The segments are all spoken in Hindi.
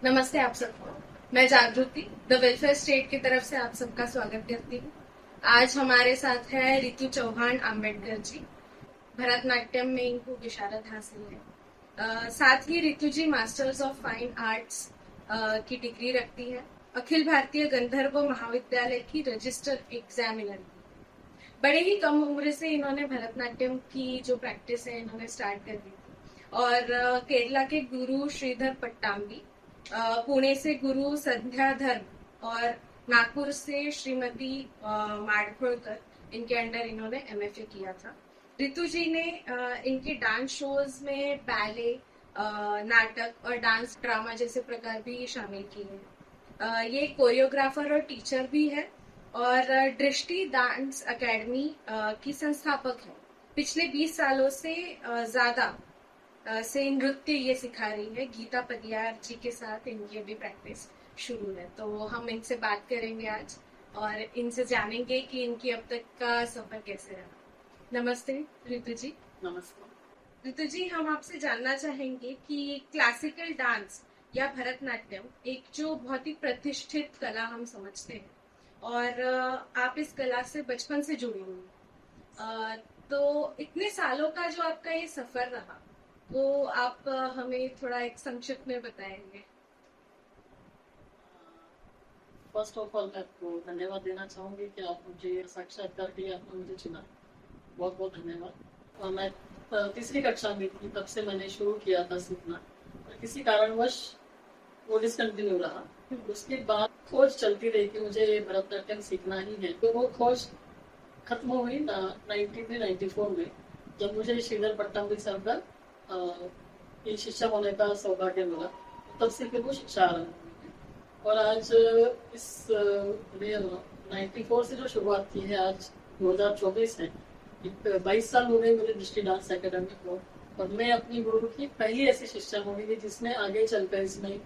नमस्ते आप सबको। मैं जागृति द वेलफेयर स्टेट की तरफ से आप सबका स्वागत करती हूँ। आज हमारे साथ है रितु चौहान आम्बेडकर जी। भरतनाट्यम में इनको विशारद हासिल है। साथ ही रितु जी मास्टर्स ऑफ फाइन आर्ट्स की डिग्री रखती है। अखिल भारतीय गंधर्व महाविद्यालय की रजिस्टर्ड एग्जामिनर। बड़े ही कम उम्र से इन्होंने भरतनाट्यम की जो प्रैक्टिस है इन्होंने स्टार्ट कर दी थी। और केरला के गुरु श्रीधर पट्टाम्बी, पुणे से गुरु संध्या धर्म और नागपुर से श्रीमती माडखोलकर, इनके अंडर इन्होंने एमएफए किया था। रितु जी ने इनके डांस शोज में बैले, नाटक और डांस ड्रामा जैसे प्रकार भी शामिल किए हैं। ये कोरियोग्राफर और टीचर भी है और दृष्टि डांस एकेडमी की संस्थापक है। पिछले 20 सालों से ज्यादा से नृत्य ये सिखा रही है। गीता पदियार जी के साथ इनकी अभी प्रैक्टिस शुरू है, तो हम इनसे बात करेंगे आज और इनसे जानेंगे कि इनकी अब तक का सफर कैसे रहा। नमस्ते रितु जी। नमस्कार रितु जी, हम आपसे जानना चाहेंगे कि क्लासिकल डांस या भरतनाट्यम एक जो बहुत ही प्रतिष्ठित कला हम समझते हैं और आप इस कला से बचपन से जुड़ी हुई, तो इतने सालों का जो आपका ये सफर रहा, वो आप हमें थोड़ा एक संक्षिप्त में बताएंगे। फर्स्ट ऑफ ऑल मैं आपको धन्यवाद देना चाहूंगी कि आप मुझे साक्षात्कार के लिए आपने मुझे चुना। बहुत बहुत धन्यवाद। और मैं तीसरी कक्षा में थी तब से मैंने शुरू किया था सीखना, और किसी कारणवश वो डिसकंटिन्यू रहा। उसके बाद खोज चलती रही कि मुझे भरतनाट्यम सीखना ही है। तो वो खोज खत्म हुई 93-94 में, जब मुझे श्रीधर पट्टाम्बी सर का ये शिक्षक होने का सौभाग्य मिला। तब से फिर वो शिक्षा आरंभ हुई। और आज इस 94 से जो शुरुआत की है, आज 2024 है। 22 साल हो गए मेरे दृष्टि डांस एकेडमी को, और मैं अपनी गुरु की पहली ऐसी शिक्षा होगी जिसने आगे चलकर इसमें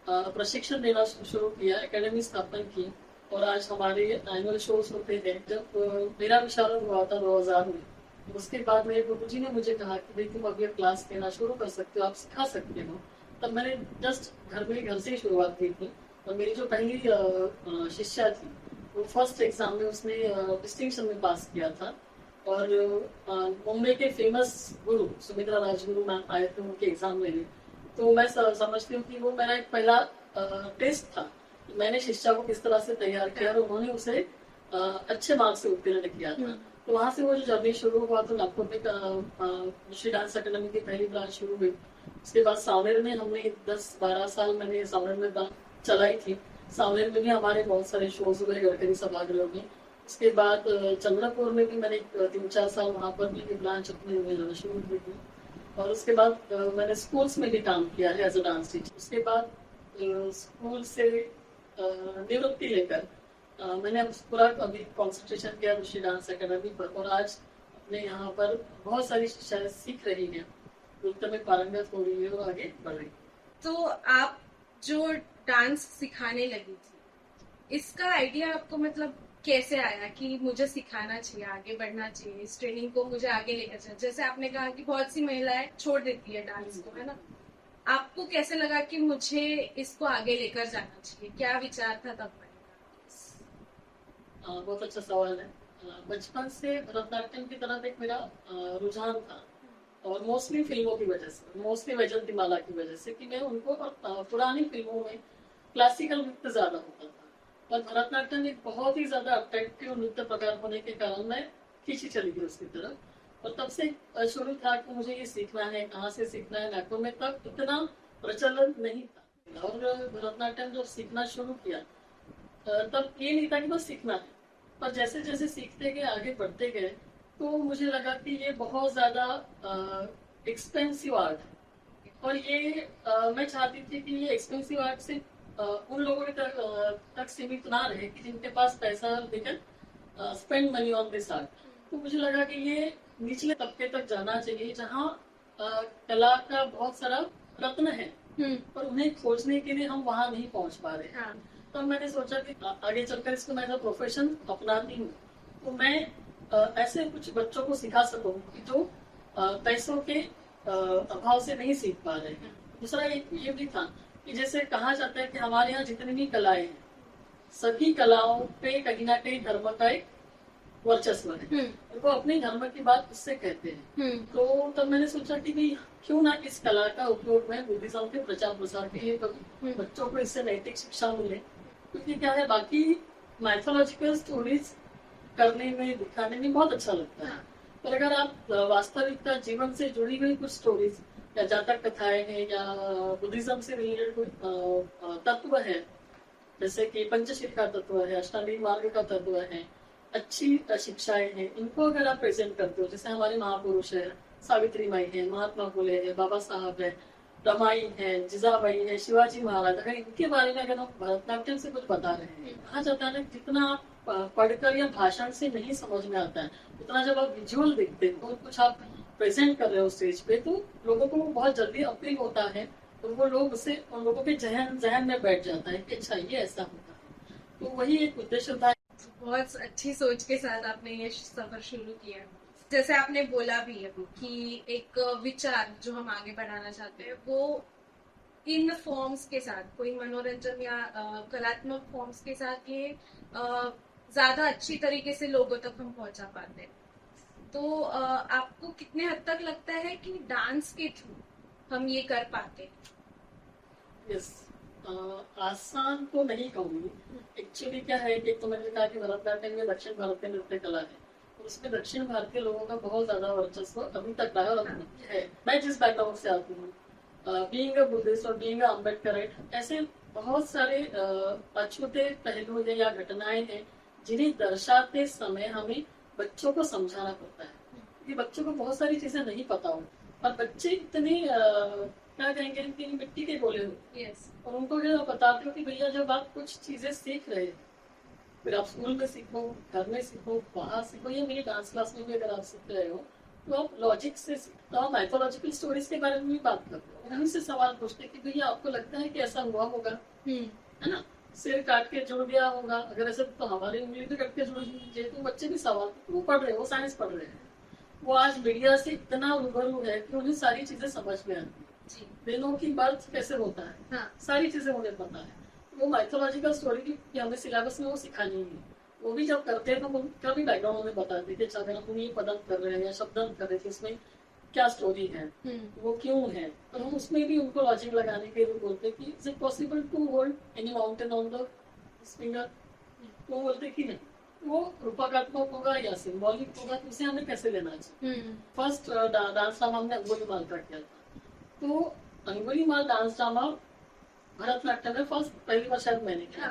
प्रशिक्षण देना शुरू किया, एकेडमी स्थापन की। और आज हमारे एनुअल शोज होते हैं। जब मेरा विशारद हुआ था 2000 में, उसके बाद मेरे गुरु जी ने मुझे कहा कि भाई तुम अभी क्लास लेना शुरू कर सकते हो, आप सिखा सकते हो। तब मैंने जस्ट घर से ही शुरुआत की थी। और मेरी जो पहली शिष्या थी, वो फर्स्ट एग्जाम में उसने डिस्टिंक्शन में पास किया था। और मुंबई के फेमस गुरु सुमित्रा राजगुरु मैम आए थे उनके एग्जाम लेने। तो मैं समझती हूँ कि वो मेरा एक पहला टेस्ट था। मैंने शिक्षा को किस तरह से तैयार किया, और उन्होंने उसे अच्छे मार्क्स से उत्तीर्ण किया था। तो वहां से वो जो जर्नी शुरू हुआ, तो नागपुर में श्री डांस एकेडमी की पहली ब्रांच शुरू हुई। उसके बाद सावनेर में हमने 10-12 साल मैंने सावनेर में ब्रांच चलाई थी। सावनेर में भी हमारे बहुत सारे शोज हुए गणपति सभागृह में। उसके बाद चंद्रपुर में भी मैंने 3-4 साल वहां पर भी ब्रांच अपने शुरू की थी। और उसके बाद मैंने स्कूल्स में भी काम किया है एज अ डांस टीचर। उसके बाद स्कूल से निवृत्ति लेकर मैंने पूरा अभी कॉन्सेंट्रेशन किया ऋषि डांस एकेडमी पर। और आज अपने यहाँ पर बहुत सारी शिक्षाएं सीख रही हैं, नृत्य में पारंगत हो रही है और आगे बढ़ रही है। तो आप जो डांस सिखाने लगी थी, इसका आइडिया आपको मतलब कैसे आया कि मुझे सिखाना चाहिए, आगे बढ़ना चाहिए, इस ट्रेनिंग को मुझे आगे लेकर चलना? जैसे आपने कहा कि बहुत सी महिलाएं छोड़ देती है डांस को, है ना? आपको कैसे लगा कि मुझे इसको आगे लेकर जाना चाहिए? क्या विचार था तब? बहुत अच्छा सवाल है। बचपन से भरतनाट्यम की तरफ एक मेरा रुझान था, और मोस्टली फिल्मों की वजह से, मोस्टली वैजयंतीमाला की वजह से, कि मैं उनको पुरानी फिल्मों में क्लासिकल नृत्य ज्यादा होता था। और भरतनाट्यम एक बहुत ही ज्यादा अट्रैक्टिव नृत्य प्रकार होने के कारण मैं खींची चली गई उसकी तरफ। और तब से शुरू था कि मुझे ये सीखना है। कहाँ से सीखना है? नागपुर में तब इतना प्रचलन नहीं था। और भरतनाट्यम जब सीखना शुरू किया, तब ये नहीं था कि बस सीखना है, पर जैसे जैसे सीखते गए, आगे बढ़ते गए, तो मुझे लगा कि ये बहुत ज्यादा एक्सपेंसिव आर्ट है। और ये मैं चाहती थी कि ये एक्सपेंसिव आर्ट सिर्फ उन लोगों के तक सीमित ना रहे कि जिनके पास पैसा लेकर spend money on this art. तो मुझे लगा कि ये निचले तबके तक जाना चाहिए, जहाँ कला का बहुत सारा रत्न है, पर उन्हें खोजने के लिए हम वहां नहीं पहुंच पा रहे। हाँ। तो मैंने सोचा कि आगे चलकर इसको मैं प्रोफेशन अपनाती हूँ, तो मैं ऐसे कुछ बच्चों को सिखा सकूँ जो पैसों के अभाव से नहीं सीख पा रहे हैं। दूसरा एक ये भी था कि जैसे कहा जाता है कि हमारे यहाँ जितनी भी कलाएं हैं, सभी कलाओं पे कहीं ना कहीं धर्म का एक वर्चस्व है। वो अपने धर्म की बात उससे कहते हैं। तो तब मैंने सोचा कि भाई क्यों ना इस कला का उपयोग मैं बुद्धिज्म के प्रचार प्रसार के लिए करूं, बच्चों को इससे नैतिक शिक्षा मिले। क्योंकि क्या है, बाकी माइथोलॉजिकल स्टोरीज करने में, दिखाने में बहुत अच्छा लगता है, पर अगर आप वास्तविकता जीवन से जुड़ी हुई कुछ स्टोरीज या जातक कथाएं हैं या बुद्धिज्म से रिलेटेड कोई तत्व है, जैसे कि पंचशील का तत्व है, अष्टांगिक मार्ग का तत्व है, अच्छी शिक्षाएं हैं, इनको अगर आप प्रेजेंट करते हो, जैसे हमारे महापुरुष है, सावित्री माई है, महात्मा फुले है, बाबा साहब है, रमाई है, जिजाबाई है, शिवाजी महाराज, अगर इनके बारे में अगर हम भरतनाट्यम से कुछ बता रहे हैं, कहा जाता है ना, जितना आप पढ़कर या भाषण से नहीं समझ में आता है, उतना जब आप विजुअल देखते हो, कुछ आप प्रेजेंट कर रहे हो स्टेज पे, तो लोगों को बहुत जल्दी अपील होता है, तो वो लोग उसे, उन लोगों के जहन में बैठ जाता है कि अच्छा ये ऐसा होता है। तो वही एक उद्देश्य था। बहुत अच्छी सोच के साथ आपने ये सफर शुरू किया। जैसे आपने बोला भी अभी कि एक विचार जो हम आगे बढ़ाना चाहते हैं वो इन फॉर्म्स के साथ, कोई मनोरंजन या कलात्मक फॉर्म्स के साथ ये ज्यादा अच्छी तरीके से लोगों तक हम पहुंचा पाते हैं। तो आपको कितने हद तक लगता है कि डांस के थ्रू हम ये कर पाते हैं? यस, आसान तो नहीं कहूंगी। एक्चुअली क्या है कि तो मैंने कहा कि भरतनाट्यम में दक्षिण भारतीय नृत्य कला है, तो उसमें दक्षिण भारतीय लोगों का बहुत ज्यादा वर्चस्व अभी तक रहा है और अभी है। मैं जिस बैकग्राउंड से आती हूँ, बीइंग अ बुद्धिस्ट और बीइंग अ अम्बेडकराइट, ऐसे बहुत सारे अछूते पहलू हैं या घटनाएं हैं जिन्हें दर्शाते समय हमें बच्चों को समझाना पड़ता है, क्योंकि बच्चों को बहुत सारी चीजें नहीं पता हो, और बच्चे इतने क्या कहेंगे कि मिट्टी के गोले हो। yes. और उनको जब बताते हो कि भैया जब आप कुछ चीजें सीख रहे हैं, फिर आप स्कूल में सीखो, घर में सीखो, बाहर सीखो, या मेरी डांस क्लास में भी अगर आप सीख रहे हो, तो आप लॉजिक से सीखते हो, माइथोलॉजिकल स्टोरीज के बारे में भी बात करते हो, उन्हीं से सवाल पूछते कि भैया आपको लगता है कि ऐसा हुआ होगा, है ना, सिर काट के जुड़ गया होगा, अगर ऐसे तो हमारी उंगली भी कट के जुड़ गई, तो बच्चे भी सवाल, वो पढ़ रहे हैं, वो साइंस पढ़ रहे हैं, वो आज मीडिया से इतना रूबरू है कि उन्हें सारी चीजें समझ में आती है। दिनों की बर्थ कैसे होता है, हाँ। सारी चीजें उन्हें पता है। वो माइथोलॉजिकल स्टोरी की हमें सिलेबस में वो सिखानी है, वो भी जब करते हैं तो उनका भी बैकग्राउंड हमें बताते थे, अगर हम ये पदम कर रहे हैं या शब्दम कर रहे थे, इसमें क्या स्टोरी है, वो क्यों है, तो हम उसमें भी उनको लॉजिक लगाने के लिए बोलते कि is it possible to hold any mountain on the finger, वो बोलते कि नहीं, वो रूपकात्मक होगा या सिंबॉलिक होगा, तो उसे हमें कैसे लेना चाहिए। फर्स्ट डांस ड्रामा हमने अंगुली माल का किया था, तो अंगुली माल डांस ड्रामा भरतनाट्यम में फर्स्ट पहली बार शायद मैंने किया।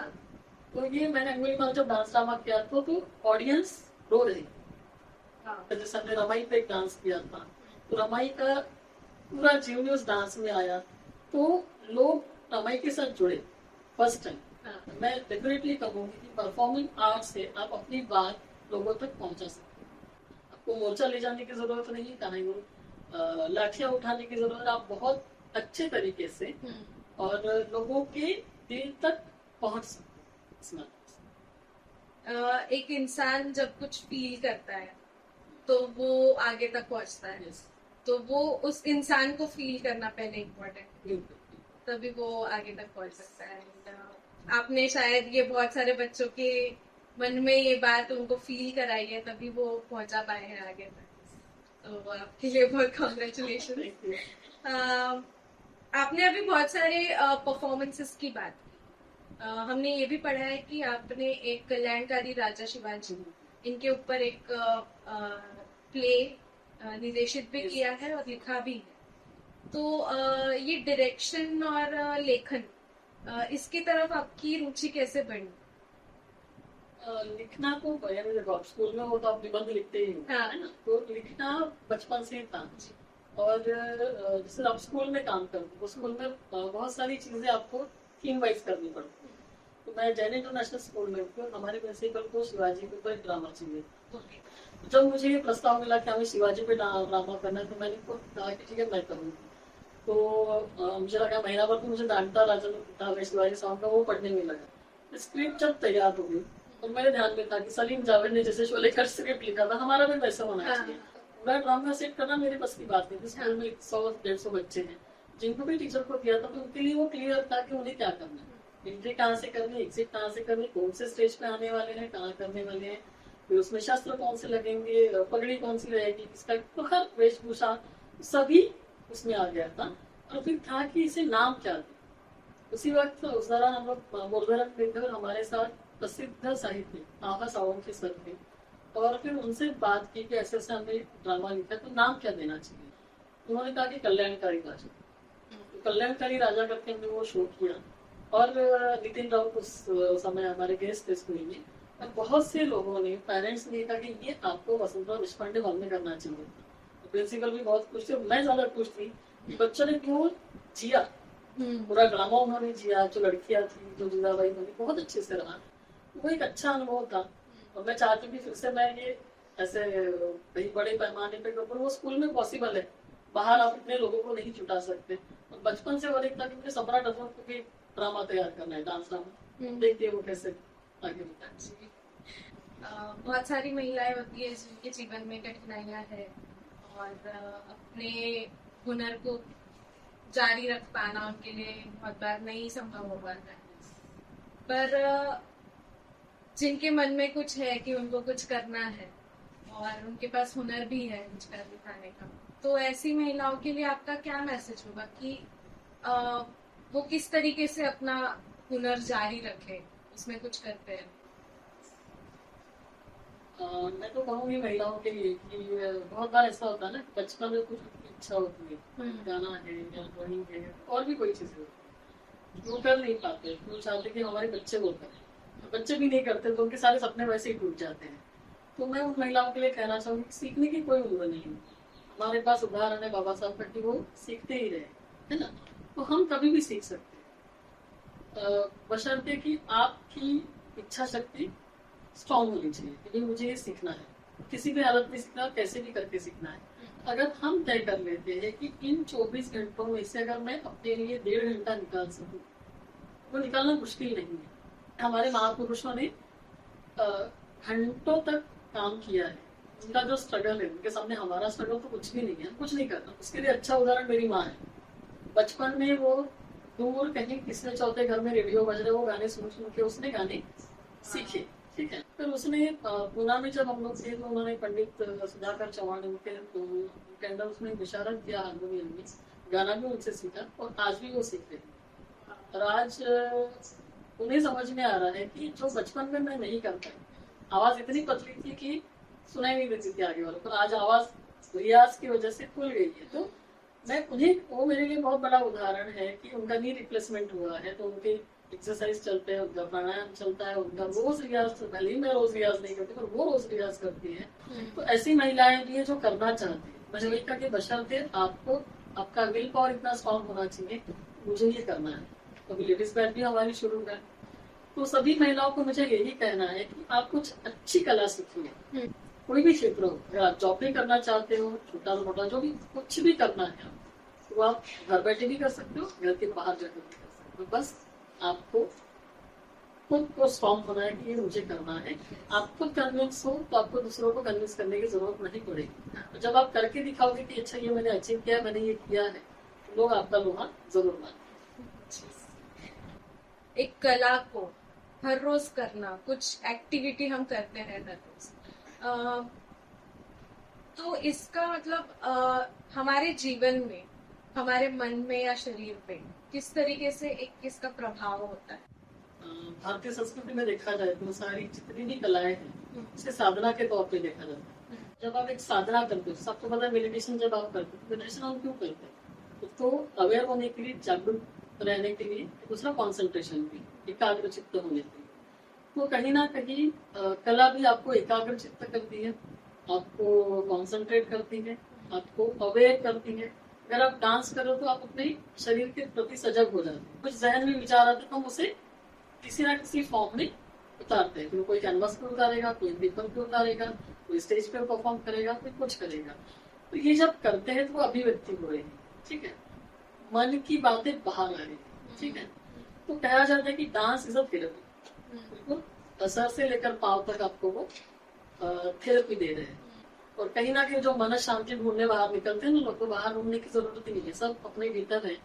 तो ये मैंने अंगुली माल जब डांस ड्रामा किया तो ऑडियंस रो रही, जैसे हमने रमाई पे एक डांस किया था, तो रमाई का पूरा जीवन उस डांस में आया, तो लोग रमाई के साथ जुड़े फर्स्ट टाइम। मैं डेफिनेटली कहूंगी कि परफॉर्मिंग आर्ट से आप अपनी बात लोगों तक पहुंचा सकते हो। आपको मोर्चा ले जाने की जरूरत नहीं है, कहीं लाठियां उठाने की जरूरत, आप बहुत अच्छे तरीके से और लोगों के दिल तक पहुंच सकते हैं। एक इंसान जब कुछ फील करता है तो वो आगे तक पहुंचता है, तो वो उस इंसान को फील करना पहले इम्पोर्टेंट, तभी वो आगे तक पहुंच सकता है। आपने शायद ये बहुत सारे बच्चों के मन में ये बात उनको फील कराई है, तभी वो पहुंचा पाए हैं आगे तक, तो आपके लिए बहुत कॉन्ग्रेचुलेशन। आपने अभी बहुत सारे परफॉर्मेंसेस की बात की, हमने ये भी पढ़ा है कि आपने एक कल्याणकारी राजा शिवाजी, इनके ऊपर एक प्ले निर्देशित भी किया है और लिखा भी है, तो ये डायरेक्शन और लेखन, इसकी तरफ आपकी रुचि कैसे बढ़ी? लिखना तो देखो, आप स्कूल में हो तो आप निबंध लिखते ही हो, हाँ। है ना, तो लिखना बचपन से था। और जैसे आप स्कूल में काम करते हो, स्कूल में बहुत सारी चीजें आपको थीम वाइज करनी पड़ती है। तो मैं जैन इंटरनेशनल स्कूल में हूँ, हमारे प्रिंसिपल को शिवाजी के ऊपर एक ड्रामा चाहिए। जब मुझे ये प्रस्ताव मिला कि हमें शिवाजी पे ड्रामा करना है, तो मैंने कहा कि ठीक है मैं करूँगी। तो मुझे लगा महीना भर तो मुझे डांटता राजा शिवाजी साहब का, वो पढ़ने में लगा। स्क्रिप्ट जब तैयार हो गई और मेरे ध्यान में था कि सलीम जावेद ने जैसे शोले का स्क्रिप्ट लिखा था, हमारा भी वैसा होना चाहिए। पूरा ड्रामा सेट करना मेरे बस की बात नहीं थी। स्कूल में 100-150 बच्चे हैं, जिनको भी टीचर को दिया था तो उनके लिए वो क्लियर था कि उन्हें क्या करना है, एंट्री कहाँ से करनी, एग्जिट कहाँ से करनी, कौन से स्टेज पे आने वाले हैं, कहाँ करने वाले हैं, फिर उसमें शस्त्र कौन से लगेंगे, पगड़ी कौन सी रहेगी, इसका तो हर वेशभूषा सभी उसमें आ गया था। और फिर था कि इसे नाम क्या दे। उसी वक्त उस दौरान हम लोग मुरलीधरन बिंदर हमारे साथ प्रसिद्ध साहित्य आभा सावंत के सर थे, और फिर उनसे बात की कि ऐसे ऐसे हमने ड्रामा लिखा तो नाम क्या देना चाहिए। उन्होंने कहा कि कल्याणकारी राजा। तो कल्याणकारी राजा करके हमने वो शो किया, और नितिन राउत उस समय हमारे गेस्ट थे स्कूल में, और बहुत से लोगों ने, पेरेंट्स ने कहा कि ये आपको वसंतराव देशपांडे हॉल में करना चाहिए। तो प्रिंसिपल भी बहुत खुश थे, मैं ज्यादा खुश थी कि बच्चों ने क्यों जिया, पूरा ड्रामा उन्होंने जिया, जो लड़कियां थी, जो जीजाबाई बनी, बहुत अच्छे से रहा। वो एक अच्छा अनुभव था, और मैं चाहती हूँ कि फिर से मैं ये ऐसे कहीं बड़े पैमाने पे करूँ। वो स्कूल में पॉसिबल है, बाहर आप इतने लोगों को नहीं जुटा सकते। और बचपन से और एक था कि मुझे सम्राट अशोक को भी ड्रामा तैयार करना है, डांस ड्रामा। देखिए वो कैसे आगे बढ़ता है। बहुत सारी महिलाएं होती है जिनके जीवन में कठिनाइयां है, और अपने हुनर को जारी रख पाना उनके लिए बहुत बार नहीं संभव हो पाता है। पर जिनके मन में कुछ है कि उनको कुछ करना है और उनके पास हुनर भी है कुछ कर दिखाने का, तो ऐसी महिलाओं के लिए आपका क्या मैसेज होगा कि वो किस तरीके से अपना हुनर जारी रखे, उसमें कुछ करते हैं? मैं तो कहूँगी महिलाओं के लिए कि बहुत बार ऐसा होता है ना, बचपन में कुछ इच्छा होती है, गाना है या ड्राइंग है और भी कोई चीज होती है, वो कर नहीं पाते, वो चाहते कि हमारे बच्चे वो करें, बच्चे भी नहीं करते तो उनके सारे सपने वैसे ही टूट जाते हैं। तो मैं उन महिलाओं के लिए कहना चाहूंगी, सीखने की कोई उम्र नहीं है। हमारे पास उदाहरण है बाबा साहब का कि वो सीखते ही रहे, है ना। तो हम कभी भी सीख सकते हैं, बशर्ते कि आपकी इच्छा शक्ति स्ट्रॉन्ग होनी चाहिए कि मुझे ये सीखना है, किसी भी हालत में सीखना, कैसे भी करके सीखना है। अगर हम तय कर लेते हैं कि इन 24 घंटों में से अगर मैं अपने लिए 1.5 घंटा निकाल सकूं, वो निकालना मुश्किल नहीं है। हमारे महापुरुषों ने घंटों तक काम किया है, उनका जो स्ट्रगल है, उनके सामने हमारा स्ट्रगल तो कुछ भी नहीं है, कुछ नहीं करना। उसके लिए अच्छा उदाहरण मेरी माँ है। बचपन में वो दूर कहीं तीसरे चौथे घर में रेडियो बज रहे, वो गाने सुन सुन के उसने गाने सीखे, ठीक है। फिर उसने पूना में जब हम लोग थे तो उन्होंने पंडित सुधाकर चौहान उनके कैंडल उसमें विशारद किया हारमोनियम में, गाना भी उनसे सीखा, और आज भी वो सीख रहे हैं। और आज उन्हें समझ में आ रहा है कि जो बचपन में मैं नहीं कर पाई, आवाज इतनी पतली थी कि सुनाई नहीं देती थी आगे वालों को, आज आवाज रियाज की वजह से खुल गई है। तो मैं उन्हें, वो मेरे लिए बहुत बड़ा उदाहरण है कि उनका नी रिप्लेसमेंट हुआ है, तो उनके एक्सरसाइज चलते हैं, उनका प्राणायाम चलता है, उनका रोज रियाज, भले ही मैं रोज रियाज नहीं करती पर वो रोज रियाज करती है। तो ऐसी महिलाएं भी है जो करना चाहती है। मैं वही कहा कि बशर्ते आपको आपका विल पावर इतना स्ट्रॉन्ग होना चाहिए, मुझे ये करना है। तो लेडीज बैच भी हमारी शुरू है। तो सभी महिलाओं को मुझे यही कहना है कि आप कुछ अच्छी कला सीखिए, कोई भी क्षेत्र हो। अगर आप जॉब भी करना चाहते हो, छोटा मोटा जो भी कुछ भी करना है, तो आप घर बैठे भी कर सकते हो, घर के बाहर जाकर भी कर सकते हो। बस आपको खुद को स्ट्रॉन्ग होना है कि ये मुझे करना है। आप खुद कन्विंस हो तो आपको दूसरों को कन्विंस करने की जरूरत नहीं पड़ेगी। तो जब आप करके दिखाओगे कि अच्छा ये मैंने अचीव किया, मैंने ये किया है, तो लोग आपका लोहा जरूर मानेंगे। एक कला को हर रोज करना, कुछ एक्टिविटी हम करते हैं हर रोज, तो इसका मतलब हमारे जीवन में, हमारे मन में या शरीर पे किस तरीके से एक इसका प्रभाव होता है? भारतीय संस्कृति में देखा जाए तो सारी जितनी भी कलाएं हैं उसे साधना के तौर पे देखा जाता है। जब आप एक साधना करते हो, सबको पता है मेडिटेशन जब आप करते हो, मेडिटेशन हम क्यों करते हैं? तो अवेयर होने के लिए, जागरूक रहने के लिए, दूसरा कॉन्सेंट्रेशन भी, एकाग्र चित्त होने के लिए। तो कहीं ना कहीं कला भी आपको एकाग्र चित्त करती है, आपको कॉन्सेंट्रेट करती है, आपको अवेयर करती है। अगर आप डांस करो तो आप अपने शरीर के प्रति सजग हो जाते हैं। कुछ जहन में विचार आते तो हम उसे किसी ना किसी फॉर्म में उतारते हैं। कोई कैनवस पे उतारेगा, कोई पेपर पे उतारेगा, कोई स्टेज पे परफॉर्म करेगा, कोई कुछ करेगा। तो ये जब करते हैं तो अभिव्यक्ति हो रही है, ठीक है, मन की बातें बाहर आ रही है, ठीक है। तो कहा जाता है कि डांस इज अ थेरेपी। बिल्कुल सर से लेकर पांव तक आपको वो थेरेपी दे रहे हैं। और कहीं ना कहीं जो मन शांति ढूंढने बाहर निकलते हैं ना लोग, तो बाहर ढूंढने की जरूरत ही नहीं है, सब अपने भीतर है।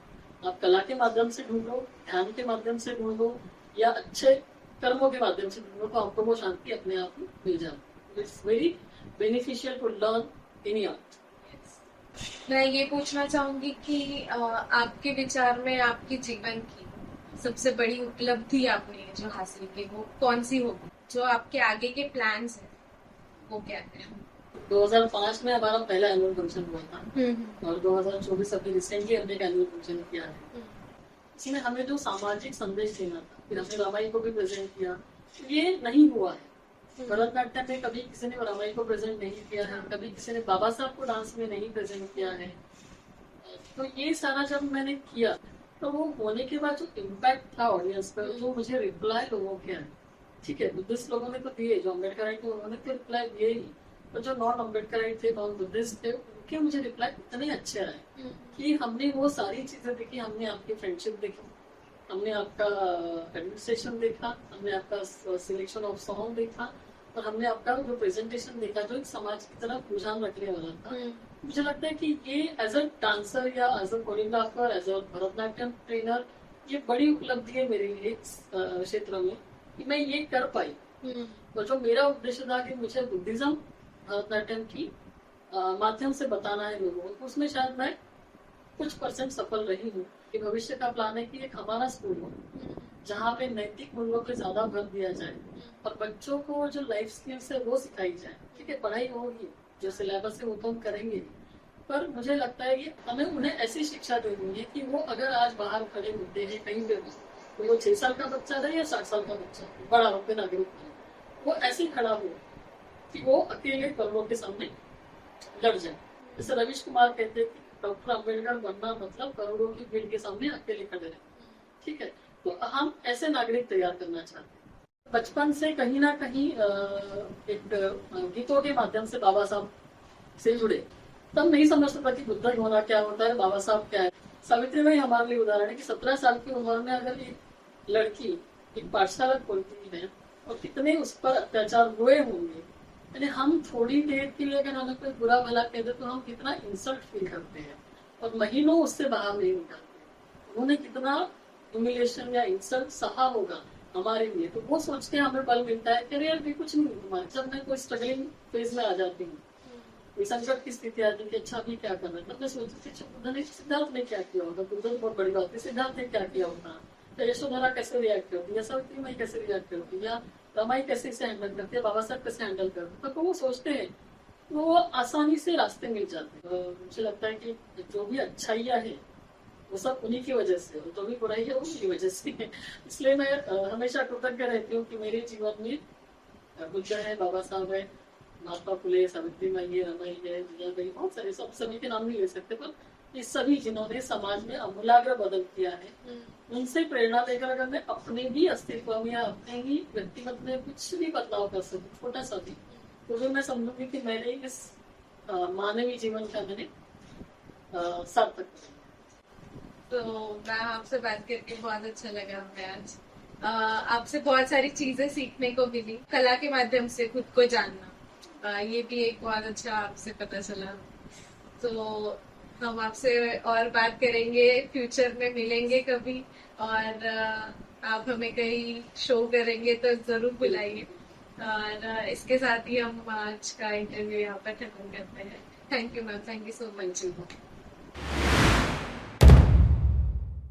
आप कला के माध्यम से ढूंढो, ध्यान के माध्यम से ढूंढो, या अच्छे कर्मों के माध्यम से ढूंढो, तो आपको वो शांति अपने आप में मिल जाती है। It's very beneficial to learn any art. मैं ये पूछना चाहूंगी कि आपके विचार में आपके जीवन की सबसे बड़ी उपलब्धि आपने जो हासिल की वो कौन सी होगी, जो आपके आगे के प्लान्स हैं वो क्या है? 2005 में हमारा पहला एनुअल फंक्शन हुआ था और 2024 अभी रिसेंटली हमने एक एनुअल फंक्शन किया है। इसमें हमें जो सामाजिक संदेश देना था, फिर हमने रामाई को भी प्रेजेंट किया, तो ये नहीं हुआ है। भरतनाट्यम में कभी किसी ने रामाई को प्रेजेंट नहीं किया है, कभी किसी ने बाबा साहब को डांस में नहीं प्रेजेंट किया है। तो ये सारा जब मैंने किया तो वो होने के बाद जो इम्पैक्ट था ऑडियंस पर, जो मुझे रिप्लाई लोगों के आए, ठीक है बुद्धिस्ट लोगों ने तो दिए, जो अम्बेडकर थे उन्होंने तो रिप्लाई दिए ही, तो जो नॉन अम्बेडकर थे, नॉन बुद्धिस्ट थे, उनके मुझे रिप्लाई इतने अच्छे आए कि हमने वो सारी चीजें देखी। हमने आपकी फ्रेंडशिप देखी, हमने आपका एडमिनिस्ट्रेशन देखा, हमने आपका सिलेक्शन ऑफ सॉन्ग देखा, और हमने आपका जो प्रेजेंटेशन देखा जो एक समाज की तरफ रुझान रखने वाला था। मुझे लगता है कि ये एज अ डांसर या as a choreographer, as a Bharatanatyam trainer, ये बड़ी उपलब्धि है मेरे लिए इस क्षेत्र में कि मैं ये कर पाई। तो जो मेरा उद्देश्य था कि मुझे बुद्धिज्म भरतनाट्यम की माध्यम से बताना है लोगों को, उसमें शायद मैं कुछ परसेंट सफल रही हूँ। कि भविष्य का प्लान है कि एक हमारा स्कूल हो जहाँ पे नैतिक मूल्यों पे ज्यादा भर दिया जाए और बच्चों को जो लाइफ स्किल्स है वो सिखाई जाए। ठीक है, पढ़ाई होगी, जो सिलेबस है वो तो हम करेंगे, पर मुझे लगता है कि हमें उन्हें ऐसी शिक्षा देनी है कि वो अगर आज बाहर खड़े होते हैं कहीं पे, तो वो 6 साल का बच्चा रहे या 60 साल का बच्चा, बड़ा होकर नागरिक, वो ऐसे खड़ा हो कि वो अकेले करोड़ों के सामने लड़ जाए। जैसे रवीश कुमार कहते हैं कि डॉक्टर अम्बेडकर बनना मतलब करोड़ों की भीड़ के सामने अकेले खड़े रहे। ठीक है, तो हम ऐसे नागरिक तैयार करना चाहते हैं। बचपन से कहीं ना कहीं एक गीतों के माध्यम से बाबा साहब से जुड़े, तब नहीं समझ सकता कि बुद्ध होना क्या होता है, बाबा साहब क्या है। सावित्रीबाई हमारे लिए उदाहरण है कि 17 साल की उम्र में अगर एक लड़की एक पाठशाला खोलती है और कितने उस पर अत्याचार हुए होंगे, यानी हम थोड़ी देर के लिए अगर हमें कोई बुरा भला कह दे तो हम कितना इंसल्ट फील करते हैं और महीनों उससे बाहर नहीं निकलते। उन्होंने कितना ह्यूमिलिएशन या इंसल्ट सहा होगा हमारे लिए, तो वो सोच के हमें बल मिलता है कि यार भी कुछ नहीं तुम्हारे। जब मैं कोई स्ट्रगलिंग फेज में आ जाती हूँ, कोई संकट की स्थिति आती है कि अच्छा भी क्या करना है, तब मैं सोचती थी बुद्ध ने, सिद्धार्थ ने क्या किया होगा, बुद्ध तो बहुत बड़ी बात है, सिद्धार्थ ने क्या किया होगा, यशोधरा कैसे रिएक्ट करती है, सावित्री माई कैसे रिएक्ट करती है, या रमाई कैसे इसे हैंडल करती है, बाबा साहब कैसे हैंडल करते हैं, तो वो सोचते हैं तो वो आसानी से रास्ते मिल जाते हैं। मुझे लगता है कि जो भी अच्छाइयाँ है वो सब उन्हीं की वजह से, और जो भी बुराई है उन्हीं की वजह से। इसलिए मैं हमेशा कृतज्ञ रहती हूँ कि मेरे जीवन में बुद्ध है, बाबा साहब है, महात्मा फुले, सावित्री माई है, रमाई है, जियाबाई, बहुत सारे, सब सभी के नाम नहीं ले सकते, पर ये सभी जिन्होंने समाज में अमूलाग्र बदल किया है, उनसे प्रेरणा लेकर अगर मैं अपने भी अस्तित्व में या अपने ही व्यक्तिगत में कुछ भी बदलाव कर सकूं, छोटा सा भी, तो फिर मैं समझूंगी कि मैंने इस मानवीय जीवन का मैंने सार्थक। तो मैं आपसे बात करके बहुत अच्छा लगा। मैं आज आपसे बहुत सारी चीजें सीखने को मिली, कला के माध्यम से खुद को जानना, ये भी एक बहुत अच्छा आपसे पता चला। तो हम आपसे और बात करेंगे, फ्यूचर में मिलेंगे कभी, और आप हमें कहीं शो करेंगे तो जरूर बुलाइए। और इसके साथ ही हम आज का इंटरव्यू यहाँ पर खत्म करते हैं। Thank you ma'am, thank you so much.